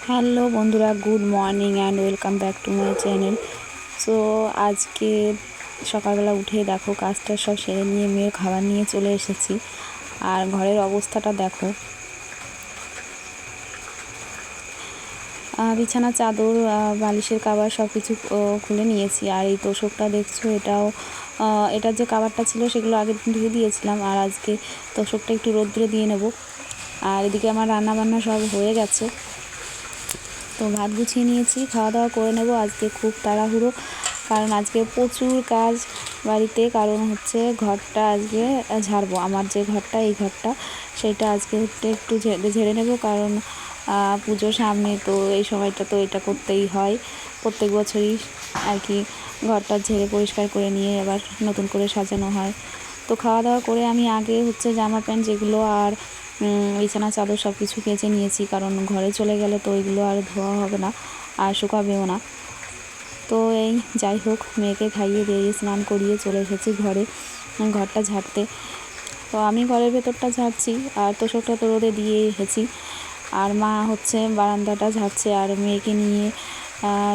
Hello বন্ধুরা, good morning and welcome back to my channel. So আজকে সকালবেলা উঠে দেখো কাজটা সব সেরে নিয়ে মেয়ের খাবার নিয়ে চলে এসেছি। আর ঘরের অবস্থাটা দেখো, বিছানা চাদর বালিশের কাভার সব কিছু খুলে নিয়েছি। আর এই তোষকটা দেখছো, এটার যে কাভারটা ছিল সেগুলো আগের দিন ধুয়ে দিয়েছিলাম। আর আজকে তোষকটা একটু রোদ্রে দিয়ে নেব। আর এদিকে আমার রান্না বান্না সব হয়ে গেছে, তো ভাত গুছিয়ে নিয়েছি, খাওয়া দাওয়া করে নেব। আজকে খুব তাড়াহুড়ো, কারণ আজকে প্রচুর কাজ বাড়িতে। কারণ হচ্ছে ঘরটা আজকে ঝাড়বো, আমার যে ঘরটা, এই ঘরটা সেইটা আজকে একটু ঝেড়ে নেব। কারণ পুজোর সামনে, তো এই সময়টা তো এটা করতেই হয় প্রত্যেক বছরই আর কি। ঘরটা ঝেড়ে পরিষ্কার করে নিয়ে আবার নতুন করে সাজানো হয়। তো খাওয়া দাওয়া করে আমি আগে হচ্ছে জামা প্যান্ট যেগুলো আর বিছানা চাদর সব কিছু কেচে নিয়েছি, কারণ ঘরে চলে গেলে তো ওইগুলো আর ধোয়া হবে না আর শুকাবেও না। তো এই যাই হোক, মেয়েকে খাইয়ে দিয়ে স্নান করিয়ে চলে এসেছি ঘরে, ঘরটা ঝাড়তে। তো আমি ঘরের ভেতরটা ঝাড়ছি, আর তোষকটা তো রোদে দিয়ে এসেছি। আর মা হচ্ছে বারান্দাটা ঝাড়ছে, আর মেয়েকে নিয়ে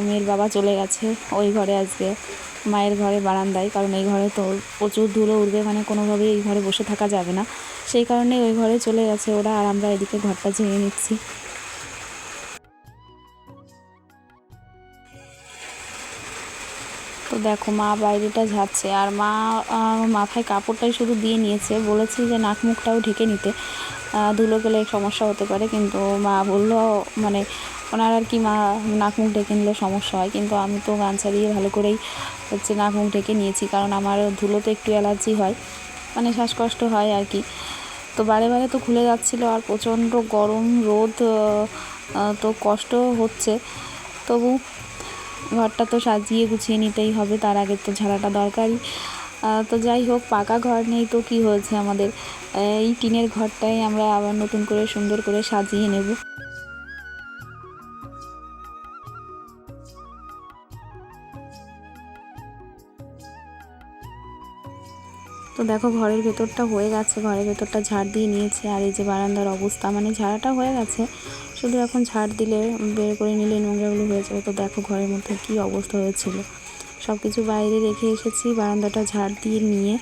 মেয়ের বাবা চলে গেছে ওই ঘরে আজকে, মায়ের ঘরে বারান্দায়। কারণ এই ঘরে তো প্রচুর ধুলো উঠবে, মানে কোনোভাবেই এই ঘরে বসে থাকা যাবে না, সেই কারণে ওই ঘরে চলে গেছে ওরা। আর আমরা এদিকে ঘরটা ঝেড়ে নিচ্ছি। তো দেখো মা বাইরেটা ঝাড়ছে, আর মা মাথায় কাপড়টাই শুধু দিয়ে নিয়েছে। বলেছি যে নাক মুখটাও ঢেকে নিতে, ধুলো গেলে সমস্যা হতে পারে, কিন্তু মা বললো, মানে ওনার আর কি, মা নাক মুখ ঢেকে নিলে সমস্যা হয়। কিন্তু আমি তো গামছা দিয়ে ভালো করেই হচ্ছে নাক মুখ ঢেকে নিয়েছি, কারণ আমার ধুলোতে একটু অ্যালার্জি হয়, মানে শ্বাসকষ্ট হয় আর কি। তো বারে বারে তো খুলে যাচ্ছিলো, আর প্রচণ্ড গরম রোদ, তো কষ্ট হচ্ছে। তবু ঘরটা তো সাজিয়ে গুছিয়ে নিতেই হবে, তার আগে তো ঝাড়াটা দরকারই। তো যাই হোক, পাকা ঘর নেই তো কি হয়েছে, আমাদের এই টিনের ঘরটাই আমরা আবার নতুন করে সুন্দর করে সাজিয়ে নেব। তো দেখো ঘরের ভেতরটা হয়ে গেছে, ঘরের ভেতরটা ঝাড় দিয়ে নিয়েছে। আর এই যে বারান্দার অবস্থা, মানে ঝাড়াটা হয়ে গেছে, শুধু এখন ঝাড় দিলে, বের করে নিলে নোংরাগুলো হয়ে যাবে। তো দেখো ঘরের মধ্যে কী অবস্থা হয়েছিল, সব কিছু বাইরে রেখে এসেছি, বারান্দাটা ঝাড় দিয়ে নিয়ে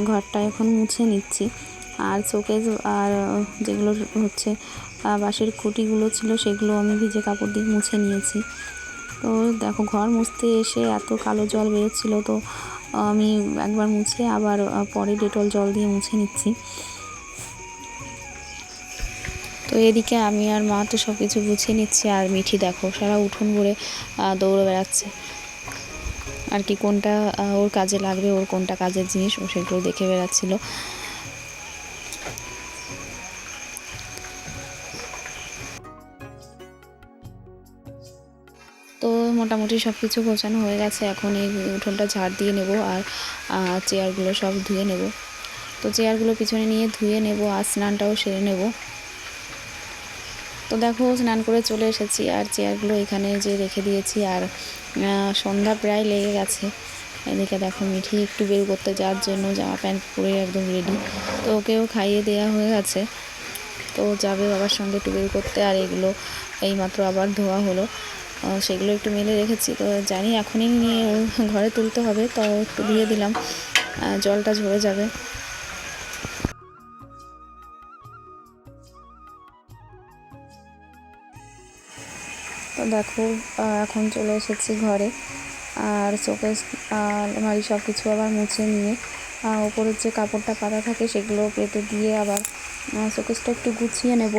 ঘরটা এখন মুছে নিচ্ছি। আর শোকেস আর যেগুলো হচ্ছে বাঁশের খুঁটিগুলো ছিল, সেগুলো আমি ভিজে কাপড় দিয়ে মুছে নিয়েছি। তো দেখো ঘর মুছতে এসে এত কালো জল বেরোচ্ছিলো, তো আমি একবার মুছে আবার পরে ডেটল জল দিয়ে মুছে নিচ্ছি। তো এদিকে আমি আর মা তো সব কিছু গুছিয়ে নিচ্ছি, আর মিঠি দেখো সারা উঠোন ভরে দৌড়ে বেড়াচ্ছে আর কি। কোনটা ওর কাজে লাগবে, ওর কোনটা কাজের জিনিস, ও সেগুলো দেখে বেড়াচ্ছিল। তো মোটামুটি সব কিছু গোছানো হয়ে গেছে, এখন এই উঠোনটা ঝাড় দিয়ে নেব, আর চেয়ারগুলো সব ধুয়ে নেব। তো চেয়ারগুলো পিছনে নিয়ে ধুয়ে নেব, আর স্নানটাও সেরে নেব। তো দেখো স্নান করে চলে এসেছি, আর চেয়ারগুলো এখানে যে রেখে দিয়েছি। আর সন্ধ্যা প্রায় লেগে গেছে। এদিকে দেখো মিঠি একটু বের করতে যাওয়ার জন্য জামা প্যান্ট পরে একদম রেডি। তো ওকেও খাইয়ে দেওয়া হয়ে গেছে, তো যাবে বাবার সঙ্গে একটু বের করতে। আর এগুলো এইমাত্র আবার ধোয়া হলো, সেগুলো একটু মেলে রেখেছি। তো জানি এখনই নিয়ে ঘরে তুলতে হবে, তো একটু দিয়ে দিলাম, জলটা ঝরে যাবে। তো দেখো এখন চলে এসেছি ঘরে, আর শোকেস আলমারি সব কিছু আবার মুছে নিয়ে ওপরের যে কাপড়টা পাতা থাকে সেগুলো পেতে দিয়ে আবার শোকেসটা একটু গুছিয়ে নেব।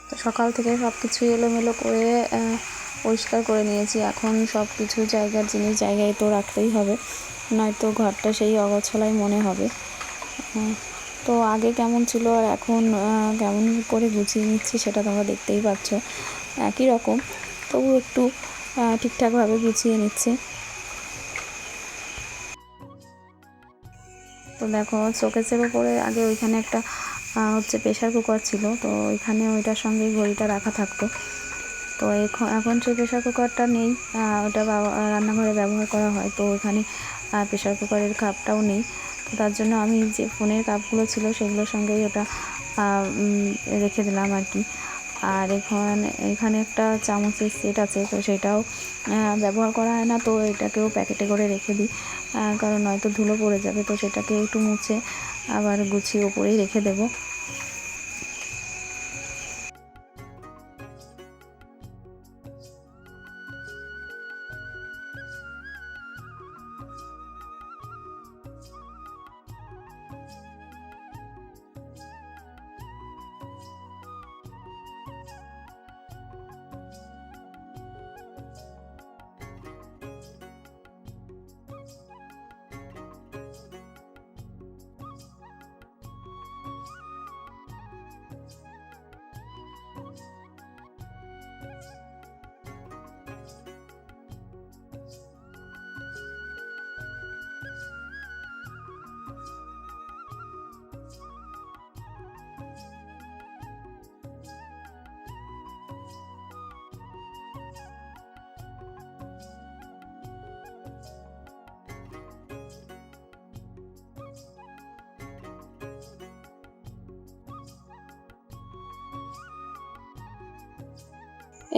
তো সকাল থেকে সব কিছু এলোমেলো করে পরিষ্কার করে নিয়েছি। এখন সব কিছু জায়গার জিনিস জায়গায় তো রাখতেই হবে, নয়তো ঘরটা সেই অগোছালাই মনে হবে। তো আগে কেমন ছিল আর এখন কেমন করে গুছিয়ে নিচ্ছি সেটা তোমরা দেখতেই পাচ্ছ, একই রকম, তবু একটু ঠিকঠাকভাবে গুছিয়ে নিচ্ছি। তো দেখো শোকেসের ওপরে আগে ওইখানে একটা হচ্ছে প্রেশার কুকার ছিল, তো ওইখানে ওইটার সঙ্গে ঘড়িটা রাখা থাকতো। তো এখন সেই প্রেশার কুকারটা নেই, ওটা রান্নাঘরে ব্যবহার করা হয়, তো এখানে প্রেশার কুকারের কাপটাও নেই। তো তার জন্য আমি যে ফোনের কাপগুলো ছিল সেগুলোর সঙ্গেই ওটা রেখে দিলাম আর কি। আর এখানে একটা চামচের সেট আছে, তো সেটাও ব্যবহার করা হয় না, তো এটাকেও প্যাকেটে করে রেখে দিই, কারণ নয়তো ধুলো পড়ে যাবে। তো সেটাকে একটু মুছে আবার গুছিয়ে ওপরেই রেখে দেবো।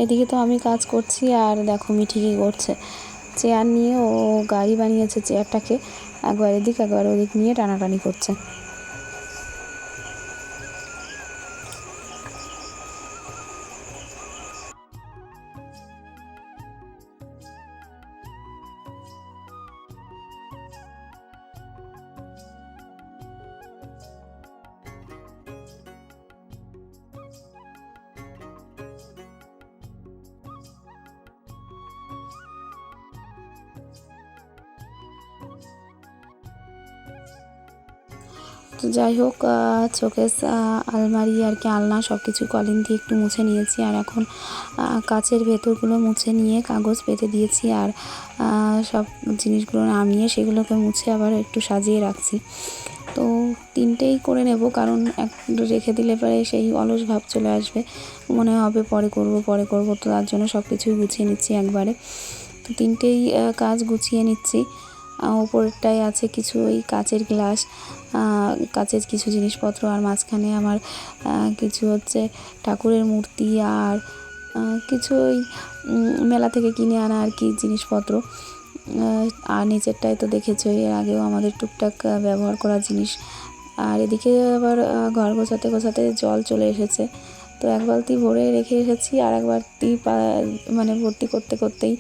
এদিকে তো আমি কাজ করছি, আর দেখো মিঠি কী করছে, চেয়ার নিয়ে ও গাড়ি বানিয়েছে, চেয়ারটাকে একবার এদিক একবার ওদিক নিয়ে টানাটানি করছে। তো যাই হোক, চোখের আলমারি আর কি, আলনা সব কিছু কলিং দিয়ে একটু মুছে নিয়েছি, আর এখন কাচের ভেতরগুলো মুছে নিয়ে কাগজ পেতে দিয়েছি, আর সব জিনিসগুলো নামিয়ে সেগুলোকে মুছে আবার একটু সাজিয়ে রাখছি। তো তিনটেই করে নেব, কারণ একটু রেখে দিলে পরে সেই অলস ভাব চলে আসবে, মনে হবে পরে করব। তো তার জন্য সব কিছুই গুছিয়ে নিচ্ছি একবারে। তো তিনটেই কাজ গুছিয়ে নিচ্ছি। উপরেরটায় আছে কিছু ওই কাচের গ্লাস, কাচের কিছু জিনিসপত্র, আর মাঝখানে আমার কিছু হচ্ছে ঠাকুরের মূর্তি, আর কিছু ওই মেলা থেকে কিনে আনা আর কি জিনিসপত্র। আর নিচেরটায় তো দেখেছোই, এর আগেও আমাদের টুকটাক ব্যবহার করা জিনিস। আর এদিকে আবার ঘর গোছাতে জল চলে এসেছে, তো এক বালতি ভরে রেখে এসেছি, আর এক বালতি মানে ভর্তি করতেই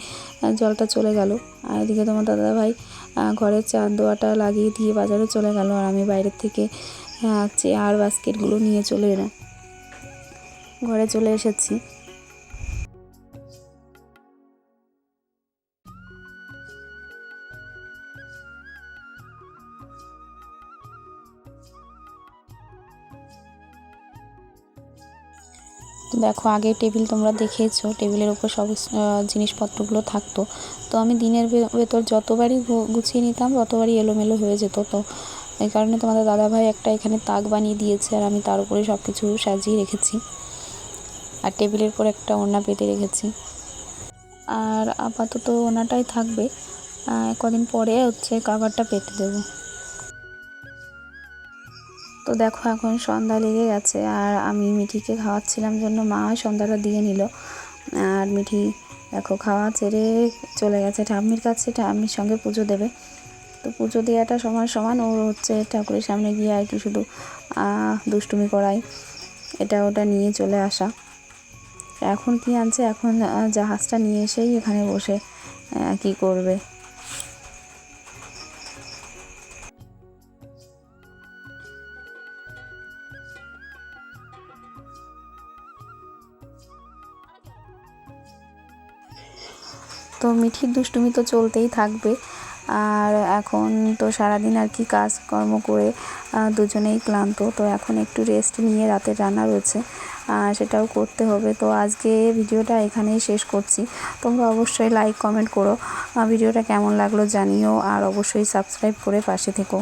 জলটা চলে গেল। আর এদিকে তোমার দাদাভাই ঘরের চার দোয়াটা লাগিয়ে দিয়ে বাজারে চলে গেল, আর আমি বাইরের থেকে চেয়ার বাস্কেটগুলো নিয়ে ঘরে চলে এসেছি। দেখো, আগে টেবিল তোমরা দেখেছো, টেবিলের উপর সব জিনিসপত্রগুলো থাকতো, তো আমি দিনের ভেতর যতবারই গুছিয়ে নিতাম ততবারই এলোমেলো হয়ে যেত। তো এই কারণে তোমাদের দাদাভাই একটা এখানে তাক বানিয়ে দিয়েছে, আর আমি তার উপরে সব কিছু সাজিয়ে রেখেছি, আর টেবিলের উপর একটা ওড়না পেতে রেখেছি। আর আপাতত ওড়নাটাই থাকবে, কদিন পরে হচ্ছে কভারটা পেতে দেবো। তো দেখো, এখন সন্ধ্যা লেগে গেছে, আর আমি মিঠিকে খাওয়াচ্ছিলাম জন্য মা সন্ধ্যাটা দিয়ে নিল, আর মিঠি দেখো খাওয়া ছেড়ে চলে গেছে ঠাম্মির কাছে, ঠাম্মির সঙ্গে পুজো দেবে। তো পুজো দেওয়াটা সমান ওর হচ্ছে ঠাকুরের সামনে গিয়ে আর কি শুধু দুষ্টুমি করাই, এটা ওটা নিয়ে চলে আসা। এখন কি আনছে, এখন জাহাজটা নিয়ে এসেই এখানে বসে কি করবে। তো মিঠির দুষ্টুমি তো চলতেই থাকবে। আর এখন তো সারাদিন আর কি কাজকর্ম করে দুজনেই ক্লান্ত, তো এখন একটু রেস্ট নিয়ে রাতের রান্না রয়েছে, সেটাও করতে হবে। তো আজকে ভিডিওটা এখানেই শেষ করছি। তোমরা অবশ্যই লাইক কমেন্ট করো, ভিডিওটা কেমন লাগলো জানিও, আর অবশ্যই সাবস্ক্রাইব করে পাশে থেকো।